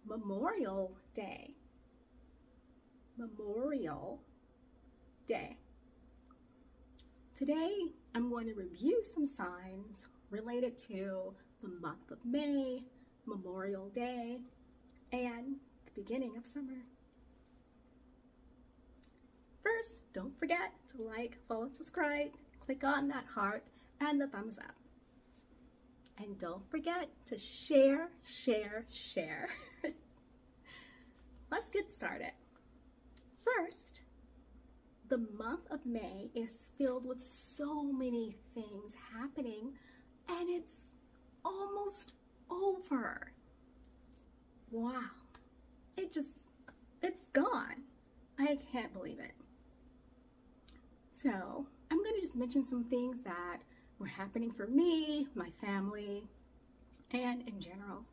Memorial Day. Memorial Day. Today, I'm going to review some signs related to the month of May, Memorial Day, and the beginning of summer. First, don't forget to like, follow, subscribe, click on that heart and the thumbs up. And don't forget to share. Let's get started. First, the month of May is filled with so many things happening, and it's almost over. Wow, it's gone. I can't believe it. So I'm going to just mention some things that were happening for me, my family, and in general.